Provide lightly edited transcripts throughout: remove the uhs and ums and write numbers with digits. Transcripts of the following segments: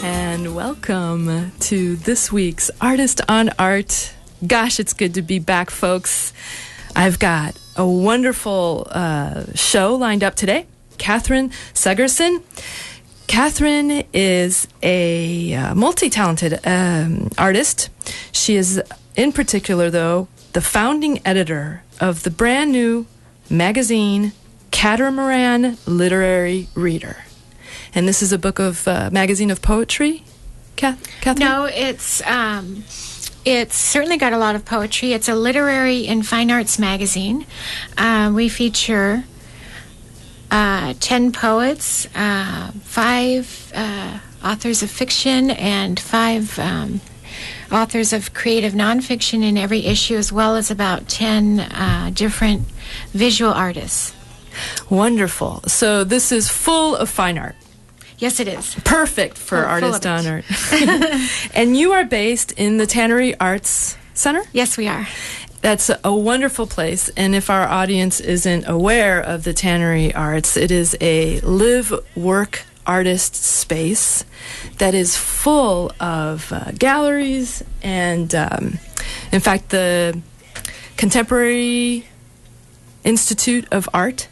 And welcome to this week's Artist on Art. Gosh, it's good to be back, folks. I've got a wonderful show lined up today. Catherine Segurson. Catherine is a multi-talented artist. She is, in particular, though, the founding editor of the brand new magazine Catamaran Literary Reader. And this is a book of magazine of poetry, Catherine? No, it's certainly got a lot of poetry. It's a literary and fine arts magazine. We feature 10 poets, 5 authors of fiction, and 5 authors of creative nonfiction in every issue, as well as about 10 different visual artists. Wonderful. So this is full of fine art. Yes, it is. Perfect for Artist on Art. And you are based in the Tannery Arts Center? Yes, we are. That's a wonderful place. And if our audience isn't aware of the Tannery Arts, it is a live-work artist space that is full of galleries and, in fact, the Contemporary Institute of Art.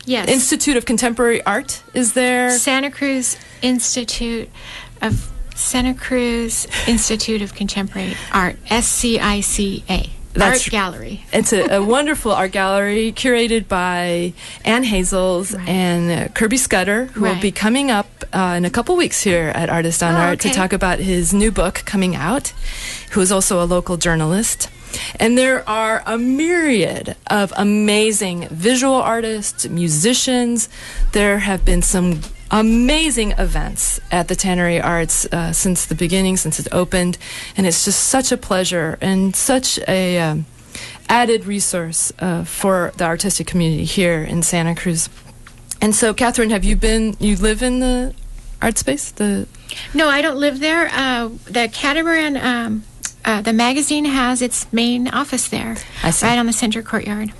Yes. Institute of Contemporary Art is there. Santa Cruz Institute of Contemporary Art, SCICA. Art Gallery. It's a wonderful art gallery curated by Ann Hazels and Kirby Scudder, who will be coming up in a couple weeks here at Artist on Art to talk about his new book coming out, who is also a local journalist. And there are a myriad of amazing visual artists, musicians. There have been some amazing events at the Tannery Arts since the beginning, since it opened. And it's just such a pleasure and such a added resource for the artistic community here in Santa Cruz. And so, Catherine, you live in the art space? No, I don't live there. The Catamaran... the magazine has its main office there, right on the center courtyard.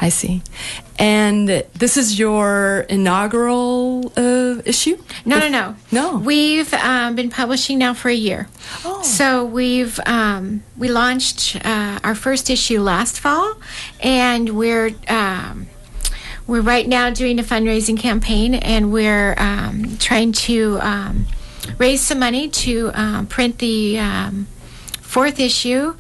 I see. And this is your inaugural issue? No. We've been publishing now for a year. Oh. So we launched our first issue last fall, and we're right now doing a fundraising campaign, and we're trying to raise some money to print the 4th issue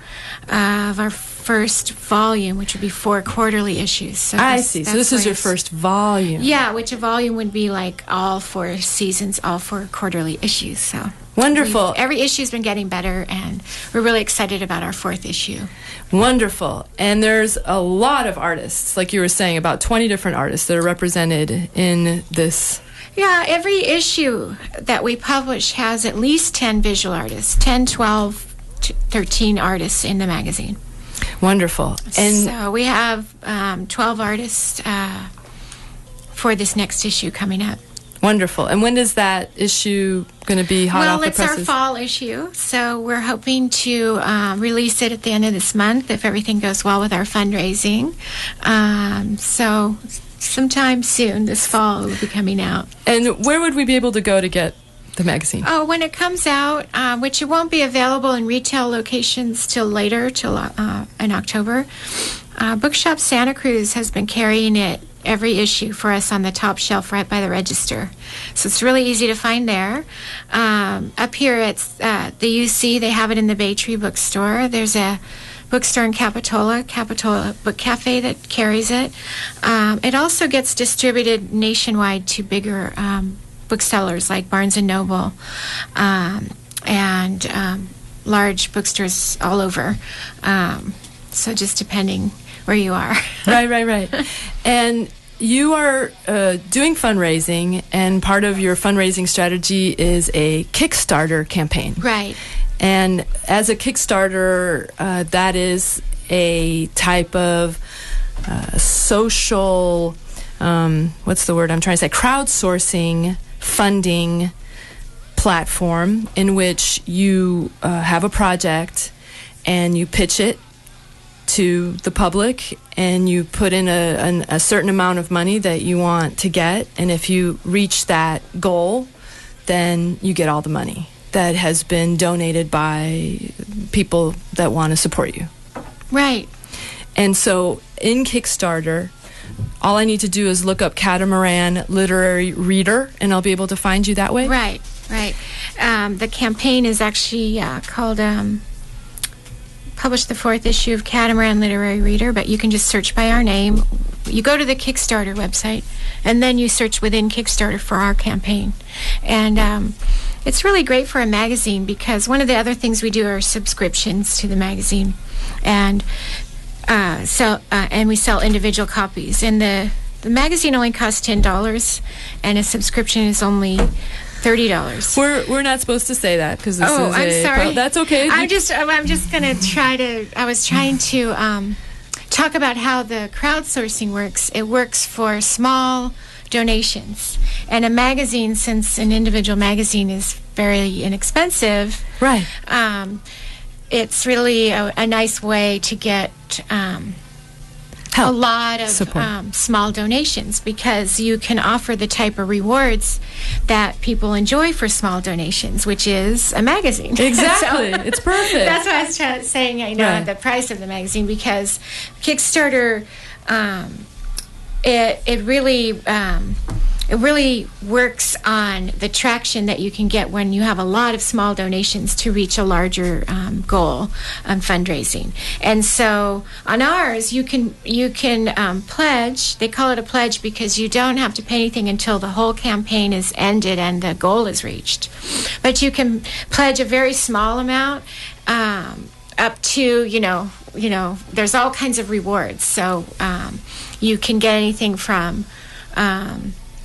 of our first volume, which would be 4 quarterly issues. So I see. So this is your first volume. Yeah, which a volume would be like all 4 seasons, all 4 quarterly issues. So wonderful. Every issue's been getting better, and we're really excited about our 4th issue. Wonderful. And there's a lot of artists, like you were saying, about 20 different artists that are represented in this. Yeah, every issue that we publish has at least 10 visual artists, 10, 12, 13 artists in the magazine. Wonderful. And so we have 12 artists for this next issue coming up. Wonderful. And when is that issue going to be hot off the presses? Well, it's our fall issue, so we're hoping to release it at the end of this month if everything goes well with our fundraising. So sometime soon, this fall, it will be coming out. And where would we be able to go to get the magazine? Oh, when it comes out, which it won't be available in retail locations till later, in October. Bookshop Santa Cruz has been carrying it every issue for us on the top shelf right by the register. So it's really easy to find there. Up here at the UC, they have it in the Bay Tree bookstore. There's a bookstore in Capitola Book Cafe that carries it. It also gets distributed nationwide to bigger booksellers like Barnes & Noble and large bookstores all over. So just depending where you are. Right. And you are doing fundraising, and part of your fundraising strategy is a Kickstarter campaign. Right. And as a Kickstarter, that is a type of social, what's the word I'm trying to say, crowdsourcing funding platform in which you have a project and you pitch it to the public, and you put in a certain amount of money that you want to get, and if you reach that goal, then you get all the money that has been donated by people that want to support you. Right. And so in Kickstarter, all I need to do is look up Catamaran Literary Reader, and I'll be able to find you that way? Right. The campaign is actually called published the 4th issue of Catamaran Literary Reader, but you can just search by our name. You go to the Kickstarter website, and then you search within Kickstarter for our campaign. And it's really great for a magazine, because one of the other things we do are subscriptions to the magazine. And and we sell individual copies. And the magazine only costs $10, and a subscription is only $30. We're not supposed to say that because this is I'm sorry. That's okay. I'm just going to try to. I was trying to talk about how the crowdsourcing works. It works for small donations, and a magazine, since an individual magazine is very inexpensive, right? It's really a nice way to get a lot of small donations, because you can offer the type of rewards that people enjoy for small donations, which is a magazine. Exactly. So, it's perfect. That's why I was saying, right, the price of the magazine, because Kickstarter, it really works on the traction that you can get when you have a lot of small donations to reach a larger goal on fundraising. And so on ours, you can pledge. They call it a pledge because you don't have to pay anything until the whole campaign is ended and the goal is reached. But you can pledge a very small amount, up to, there's all kinds of rewards. So you can get anything from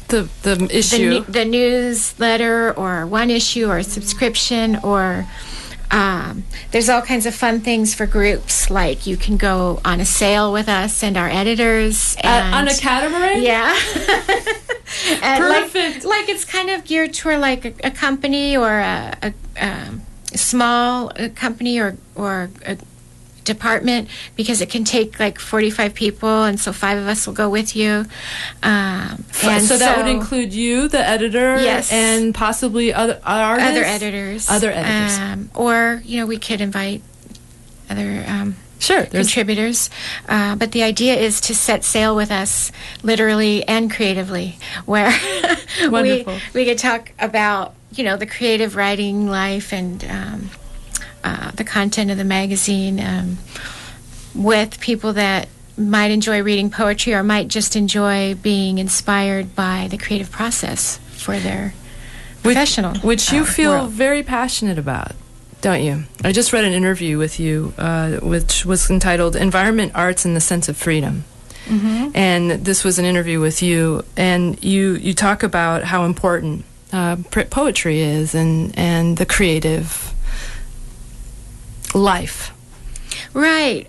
the issue, the newsletter, or one issue, or a subscription, or there's all kinds of fun things for groups. Like you can go on a sail with us and our editors. And on a catamaran? Yeah. And perfect. Like it's kind of geared toward like a company, or a small company, or a department, because it can take like 45 people, and so 5 of us will go with you. And so that would include you, the editor, yes, and possibly other artists? Other editors. Or, we could invite other contributors. But the idea is to set sail with us, literally and creatively, where we could talk about, the creative writing life and the content of the magazine, with people that might enjoy reading poetry, or might just enjoy being inspired by the creative process for their professional which you feel world. Very passionate about, don't you? I just read an interview with you, which was entitled "Environment, Arts, and the Sense of Freedom." Mm-hmm. And this was an interview with you, and you talk about how important poetry is, and the creative life. Right.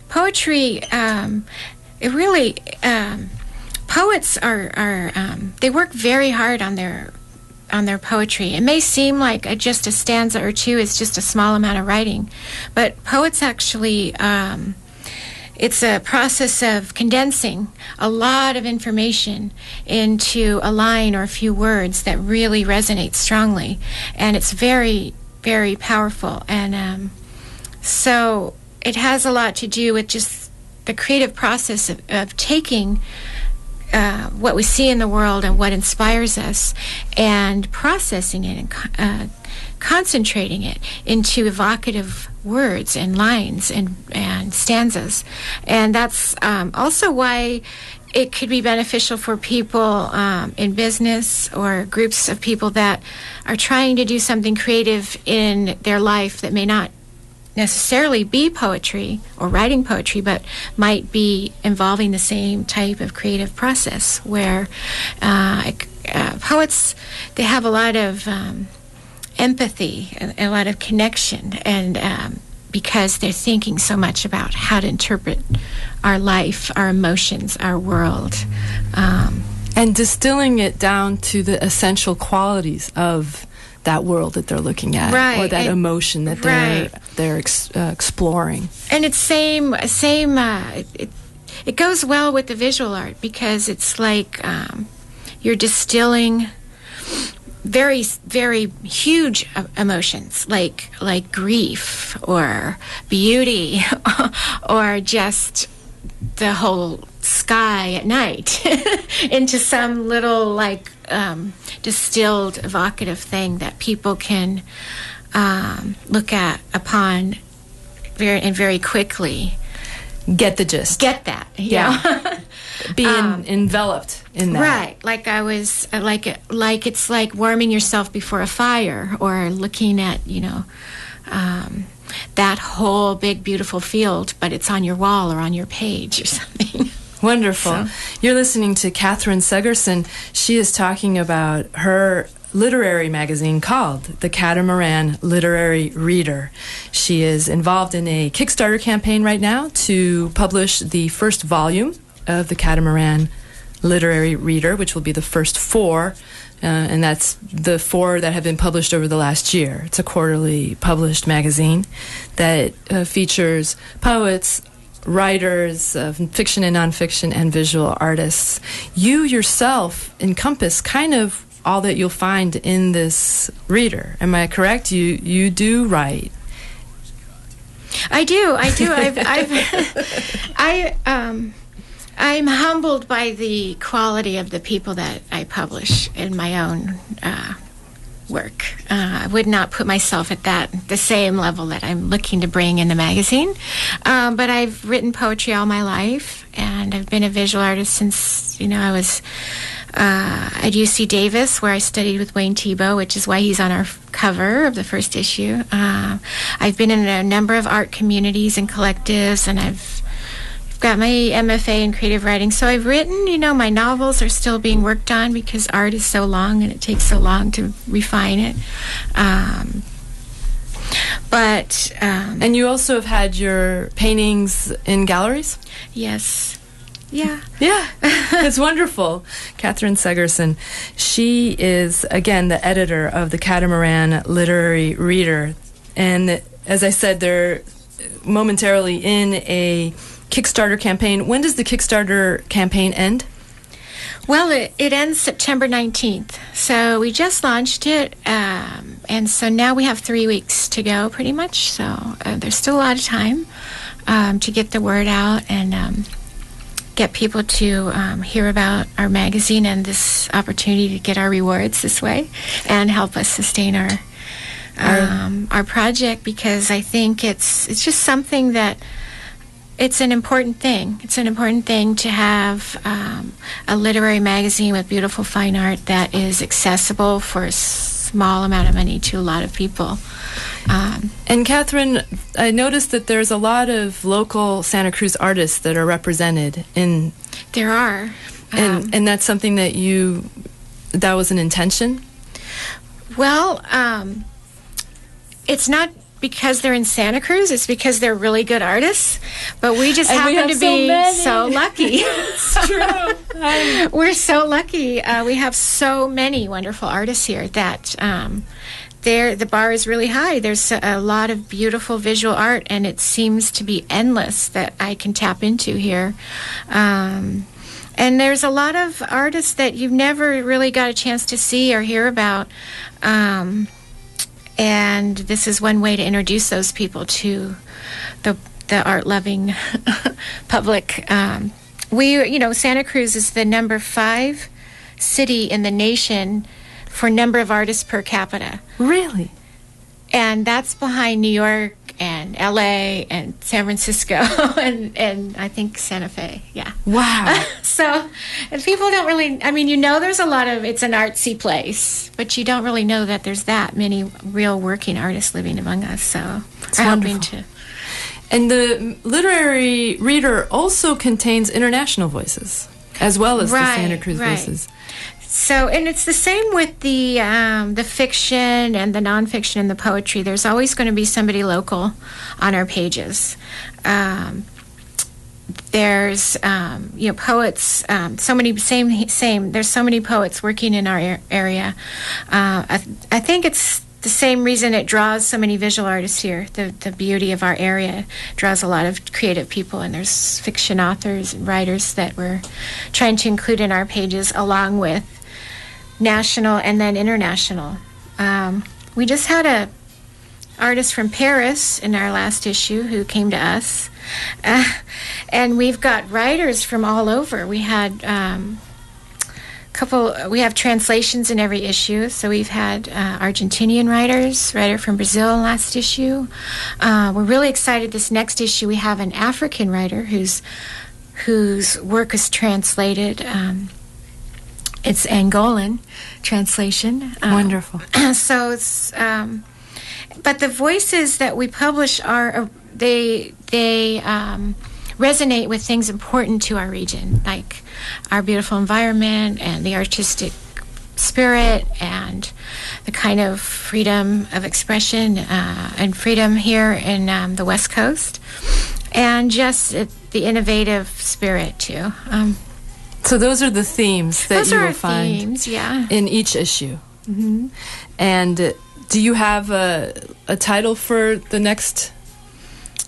Poetry, it really, poets are they work very hard on their poetry. It may seem like just a stanza or two is just a small amount of writing, but poets actually, it's a process of condensing a lot of information into a line or a few words that really resonate strongly, and it's very, very powerful. And so it has a lot to do with just the creative process of taking what we see in the world and what inspires us, and processing it and concentrating it into evocative words and lines and stanzas. And that's also why it could be beneficial for people in business, or groups of people that are trying to do something creative in their life that may not necessarily be poetry or writing poetry, but might be involving the same type of creative process, where poets, they have a lot of empathy and a lot of connection, and because they're thinking so much about how to interpret our life, our emotions, our world. And distilling it down to the essential qualities of that world that they're looking at, right, or that emotion that they're exploring. And it's it goes well with the visual art, because it's like you're distilling very, very huge emotions like grief or beauty or just the whole sky at night into some little distilled evocative thing that people can look upon very quickly. Get the gist. Get that. Yeah. Being enveloped in that. Right. Like I was, it's like warming yourself before a fire, or looking at, that whole big, beautiful field, but it's on your wall or on your page or something. Wonderful. So. You're listening to Catherine Segurson. She is talking about her literary magazine called The Catamaran Literary Reader. She is involved in a Kickstarter campaign right now to publish the first volume of The Catamaran Literary Reader, which will be the first 4, and that's the 4 that have been published over the last year. It's a quarterly published magazine that features poets, writers of fiction and nonfiction, and visual artists. You yourself encompass kind of all that you'll find in this reader. Am I correct? You do write. I do. I'm humbled by the quality of the people that I publish in my own work. I would not put myself at the same level that I'm looking to bring in the magazine. But I've written poetry all my life, and I've been a visual artist since, I was at UC Davis, where I studied with Wayne Thiebaud, which is why he's on our cover of the first issue. I've been in a number of art communities and collectives, and I've got my MFA in creative writing. So I've written, my novels are still being worked on because art is so long and it takes so long to refine it. And you also have had your paintings in galleries? Yes. Yeah. Yeah. It's wonderful. Catherine Segurson. She is, again, the editor of the Catamaran Literary Reader. And as I said, they're momentarily in a Kickstarter campaign. When does the Kickstarter campaign end? Well, it ends September 19th. So we just launched it, and so now we have 3 weeks to go, pretty much. So there's still a lot of time to get the word out and get people to hear about our magazine and this opportunity to get our rewards this way and help us sustain our project, because I think it's just something that it's an important thing. It's an important thing to have a literary magazine with beautiful fine art that is accessible for a small amount of money to a lot of people. And Catherine, I noticed that there's a lot of local Santa Cruz artists that are represented in... There are. And that's something that was an intention? Well, it's not because they're in Santa Cruz, it's because they're really good artists, but we just happen to be so lucky. It's true. We're so lucky. We have so many wonderful artists here that the bar is really high. There's a lot of beautiful visual art, and it seems to be endless that I can tap into here. And there's a lot of artists that you've never really got a chance to see or hear about. And this is one way to introduce those people to the art-loving public. Santa Cruz is the number 5 city in the nation for number of artists per capita. Really? And that's behind New York and L.A. and San Francisco and I think Santa Fe. Yeah. Wow. So, and people don't really, there's a lot of, it's an artsy place, but you don't really know that there's that many real working artists living among us. So, it's wonderful. And the literary reader also contains international voices, as well as the Santa Cruz voices. So, and it's the same with the fiction and the nonfiction and the poetry. There's always going to be somebody local on our pages. There's poets. So many same. There's so many poets working in our area. I think it's the same reason it draws so many visual artists here. The beauty of our area draws a lot of creative people, and there's fiction authors and writers that we're trying to include in our pages, along with national and then international. We just had a artist from Paris in our last issue who came to us, and we've got writers from all over. We had we have translations in every issue, so we've had Argentinian writer from Brazil last issue. We're really excited this next issue. We have an African writer whose work is translated. It's Angolan translation. Wonderful. So it's, but the voices that we publish are they resonate with things important to our region, like our beautiful environment and the artistic spirit and the kind of freedom of expression and freedom here in the West Coast, and just the innovative spirit too. So those are the themes that you will find themes, yeah, in each issue. Mm-hmm. And do you have a title for the next?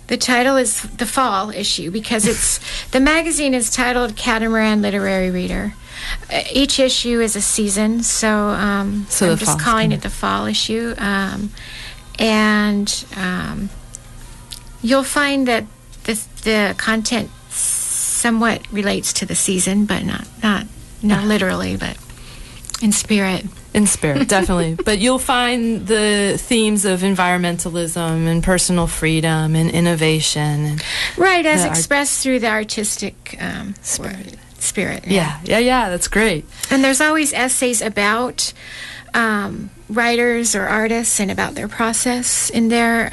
The title is the fall issue because the magazine is titled Catamaran Literary Reader. Each issue is a season, so I'm just calling it the fall issue. And you'll find that the content somewhat relates to the season, but not literally, but in spirit. In spirit, definitely. But you'll find the themes of environmentalism and personal freedom and innovation. And right, as expressed through the artistic spirit. Yeah, that's great. And there's always essays about writers or artists and about their process in there.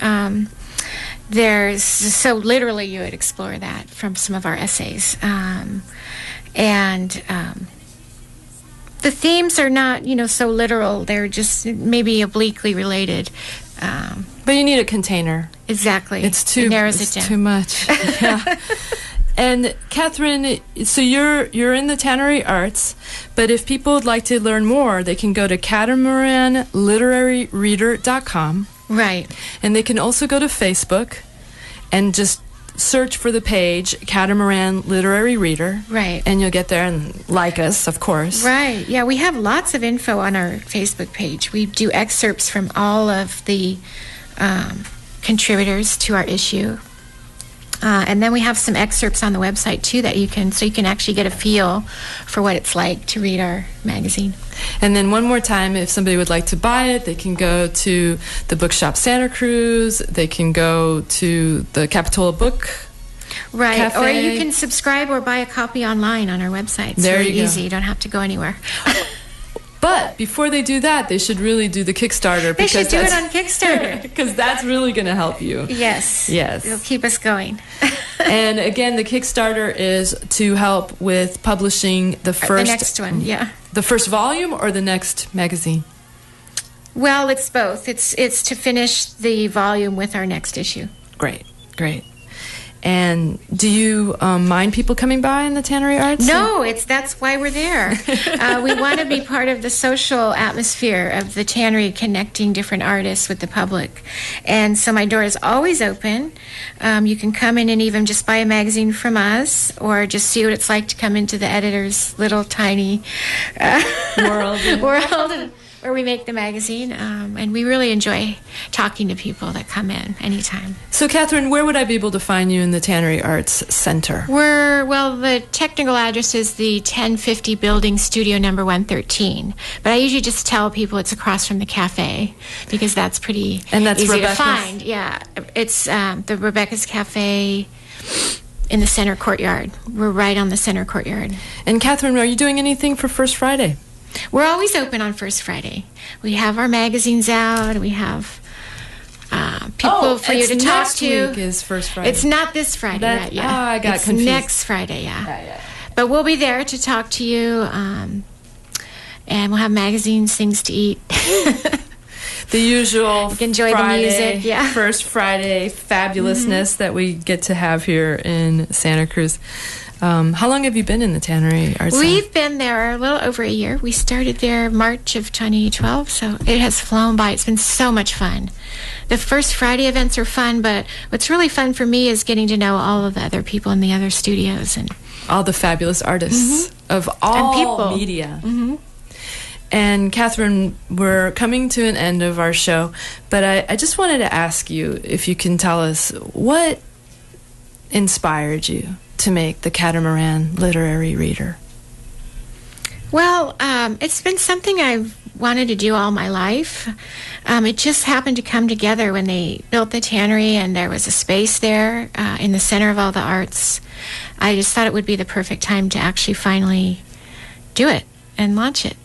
So literally you would explore that from some of our essays. The themes are not, so literal. They're just maybe obliquely related. But you need a container. Exactly. It narrows it down. Too much. Yeah. And Catherine, so you're in the Tannery Arts, but if people would like to learn more, they can go to catamaranliteraryreader.com. Right. And they can also go to Facebook and just search for the page Catamaran Literary Reader. Right. And you'll get there and like us, of course. Right. Yeah, we have lots of info on our Facebook page. We do excerpts from all of the contributors to our issue. And then we have some excerpts on the website too that you can actually get a feel for what it's like to read our magazine. And then one more time, if somebody would like to buy it, they can go to the Bookshop Santa Cruz. They can go to the Capitola Book Cafe. Or you can subscribe or buy a copy online on our website. It's there really you go. Easy. You don't have to go anywhere. But before they do that, they should really do the Kickstarter. They should do it on Kickstarter. Because that's really going to help you. Yes. It'll keep us going. And again, the Kickstarter is to help with publishing the next one, yeah. The first volume or the next magazine? Well, it's both. It's to finish the volume with our next issue. Great. And do you mind people coming by in the Tannery Arts? No, that's why we're there. We want to be part of the social atmosphere of the Tannery, connecting different artists with the public. And so my door is always open. You can come in and even just buy a magazine from us, or just see what it's like to come into the editor's little tiny world where we make the magazine. And we really enjoy talking to people that come in anytime. So, Catherine, where would I be able to find you in the Tannery Arts Center? The technical address is the 1050 building, studio number 113. But I usually just tell people it's across from the cafe, because that's pretty easy Rebecca's? To find. Yeah, it's the Rebecca's Cafe in the center courtyard. We're right on the center courtyard. And, Catherine, are you doing anything for First Friday? We're always open on First Friday. We have our magazines out. We have people for you to talk to. Next week is First Friday. It's not this Friday. I got confused. It's next Friday, yeah. But we'll be there to talk to you, and we'll have magazines, things to eat. The usual you can enjoy Friday, the music, yeah. First Friday fabulousness that we get to have here in Santa Cruz. How long have you been in the Tannery Arts Center? We've been there a little over a year. We started there March of 2012, so it has flown by. It's been so much fun. The First Friday events are fun, but what's really fun for me is getting to know all of the other people in the other studios and all the fabulous artists of all people. media. Mm-hmm. And Catherine, we're coming to an end of our show, but I just wanted to ask you if you can tell us what inspired you to make the Catamaran Literary Reader. Well, it's been something I've wanted to do all my life. It just happened to come together when they built the tannery and there was a space there in the center of all the arts. I just thought it would be the perfect time to actually finally do it and launch it.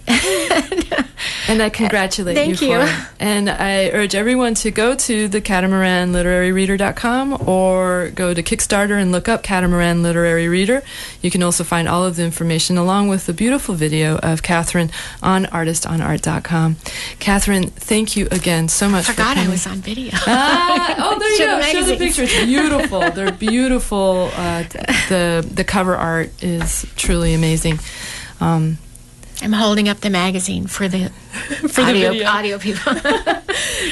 And I congratulate you for it. And I urge everyone to go to the CatamaranLiteraryReader.com or go to Kickstarter and look up Catamaran Literary Reader. You can also find all of the information along with the beautiful video of Catherine on ArtistOnArt.com. Catherine, thank you again so much for coming. I forgot I was on video. Oh, there you go. Show the pictures. Beautiful. They're beautiful. The cover art is truly amazing. I'm holding up the magazine for the audio people.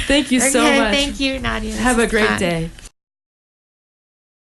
Thank you so much. Thank you, Nadia. Have a great day.